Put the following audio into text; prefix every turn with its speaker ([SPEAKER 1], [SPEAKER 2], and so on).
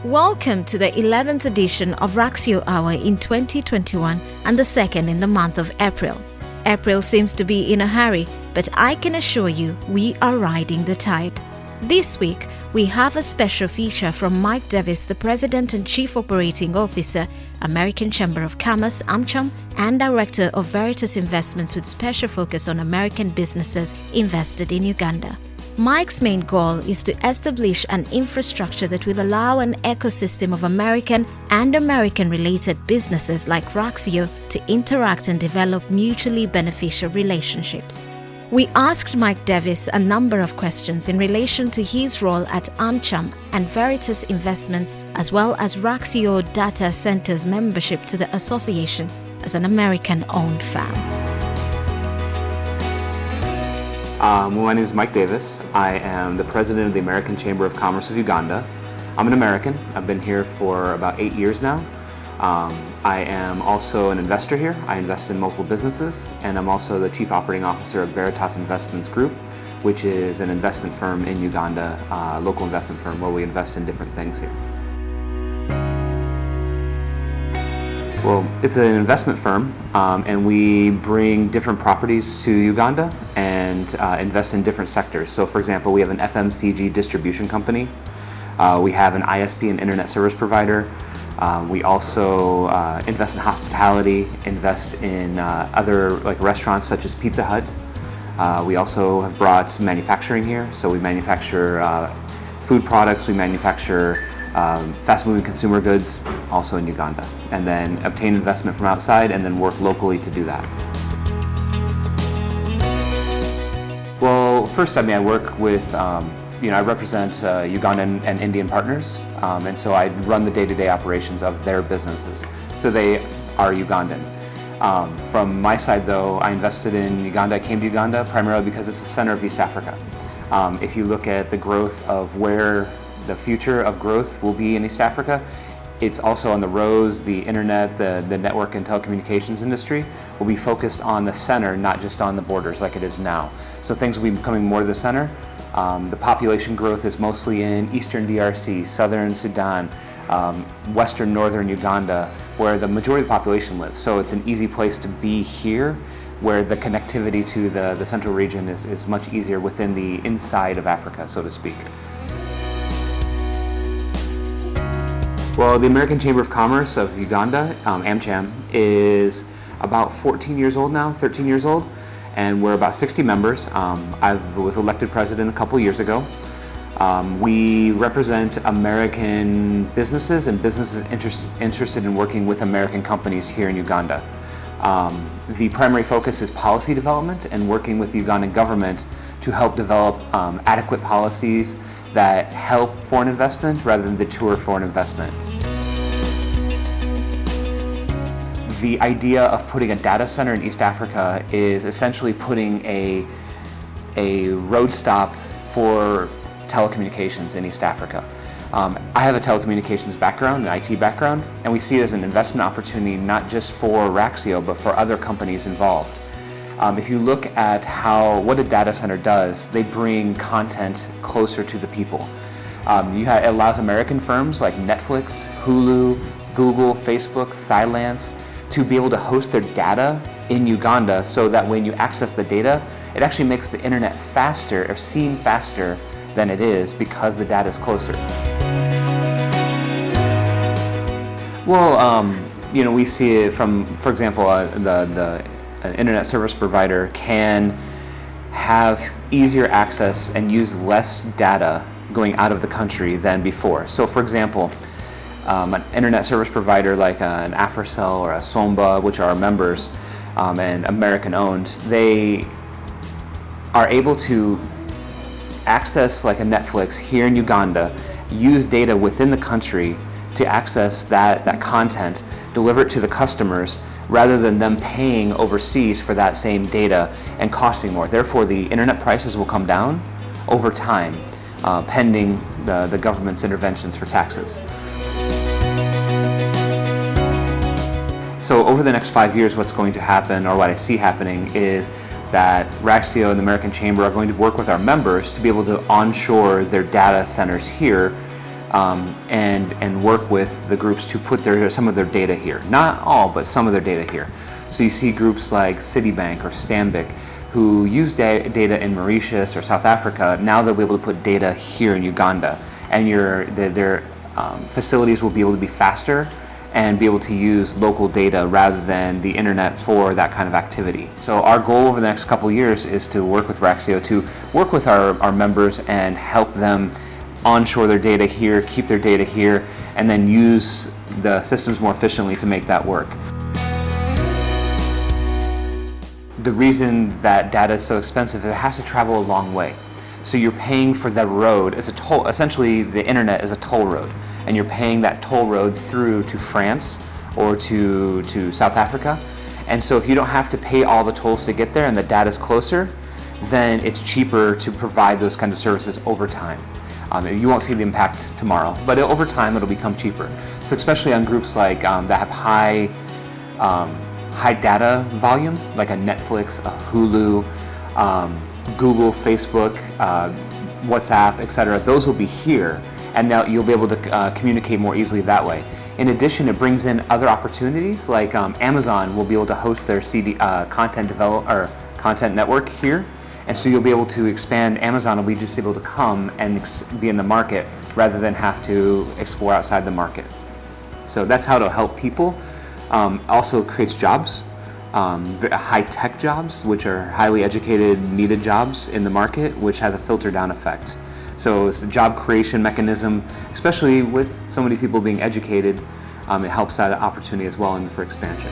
[SPEAKER 1] Welcome to the 11th edition of Raxio Hour in 2021 and the second in the month of April. April seems to be in a hurry, but I can assure you we are riding the tide. This week, we have a special feature from Mike Davis, the President and Chief Operating Officer, American Chamber of Commerce, AmCham, and Director of Veritas Investments with special focus on American businesses invested in Uganda. Mike's main goal is to establish an infrastructure that will allow an ecosystem of American and American-related businesses like Raxio to interact and develop mutually beneficial relationships. We asked Mike Davis a number of questions in relation to his role at AmCham and Veritas Investments, as well as Raxio Data Center's membership to the association as an American-owned firm.
[SPEAKER 2] My name is Mike Davis. I am the president of the American Chamber of Commerce of Uganda. I'm an American. I've been here for about 8 years now. I am also an investor here. I invest in multiple businesses, and I'm also the chief operating officer of Veritas Investments Group, which is an investment firm in Uganda, a local investment firm where we invest in different things here. Well, it's an investment firm, and we bring different properties to Uganda and invest in different sectors. So, for example, we have an FMCG distribution company. We have an ISP, an internet service provider. We also invest in hospitality, invest in other like restaurants such as Pizza Hut. We also have brought manufacturing here, so we manufacture food products, we manufacture fast-moving consumer goods also in Uganda, and then obtain investment from outside and then work locally to do that. Well, first, I work with, I represent Ugandan and Indian partners, and so I run the day-to-day operations of their businesses. So they are Ugandan. From my side, though, I invested in Uganda. I came to Uganda primarily because it's the center of East Africa. If you look at the growth of where the future of growth will be in East Africa, it's also on the roads, the internet, the network and telecommunications industry will be focused on the center, not just on the borders like it is now. So things will be becoming more to the center. The population growth is mostly in eastern DRC, southern Sudan, western northern Uganda, where the majority of the population lives. So it's an easy place to be here, where the connectivity to the central region is much easier within the inside of Africa, so to speak. Well, the American Chamber of Commerce of Uganda, AmCham, is about 14 years old now, 13 years old, and we're about 60 members. I was elected president a couple years ago. We represent American businesses and businesses interested in working with American companies here in Uganda. The primary focus is policy development and working with the Ugandan government to help develop adequate policies that help foreign investment rather than deter foreign investment. The idea of putting a data center in East Africa is essentially putting a road stop for telecommunications in East Africa. I have a telecommunications background, an IT background, and we see it as an investment opportunity not just for Raxio, but for other companies involved. If you look at what a data center does, they bring content closer to the people. It allows American firms like Netflix, Hulu, Google, Facebook, Cylance to be able to host their data in Uganda so that when you access the data, it actually makes the internet faster or seem faster than it is because the data is closer. Well, we see it from, for example, an internet service provider can have easier access and use less data going out of the country than before. So, for example, an internet service provider like an Africell or a Somba, which are our members and American-owned, they are able to access like a Netflix here in Uganda, use data within the country to access that content, deliver it to the customers, rather than them paying overseas for that same data and costing more. Therefore, the internet prices will come down over time, pending the government's interventions for taxes. So over the next 5 years, what's going to happen, or what I see happening, is that Raxio and the American Chamber are going to work with our members to be able to onshore their data centers here and work with the groups to put some of their data here. Not all, but some of their data here. So you see groups like Citibank or Stanbic who use data in Mauritius or South Africa. Now they'll be able to put data here in Uganda, and their facilities will be able to be faster and be able to use local data rather than the internet for that kind of activity. So our goal over the next couple of years is to work with Raxio, to work with our members and help them onshore their data here, keep their data here, and then use the systems more efficiently to make that work. The reason that data is so expensive is it has to travel a long way. So you're paying for the road as a toll. Essentially, the internet is a toll road, and you're paying that toll road through to France or to South Africa. And so if you don't have to pay all the tolls to get there and the data is closer, then it's cheaper to provide those kinds of services over time. You won't see the impact tomorrow, but over time it'll become cheaper. So especially on groups like that have high data volume, like a Netflix, a Hulu, Google, Facebook, WhatsApp, etc. Those will be here, and now you'll be able to communicate more easily that way. In addition, it brings in other opportunities, like Amazon will be able to host their content network here, and so you'll be able to expand. Amazon will be just able to come and be in the market rather than have to explore outside the market. So that's how it'll help people. Also creates jobs, high-tech jobs, which are highly educated, needed jobs in the market, which has a filter-down effect. So it's the job creation mechanism, especially with so many people being educated, it helps that opportunity as well for expansion.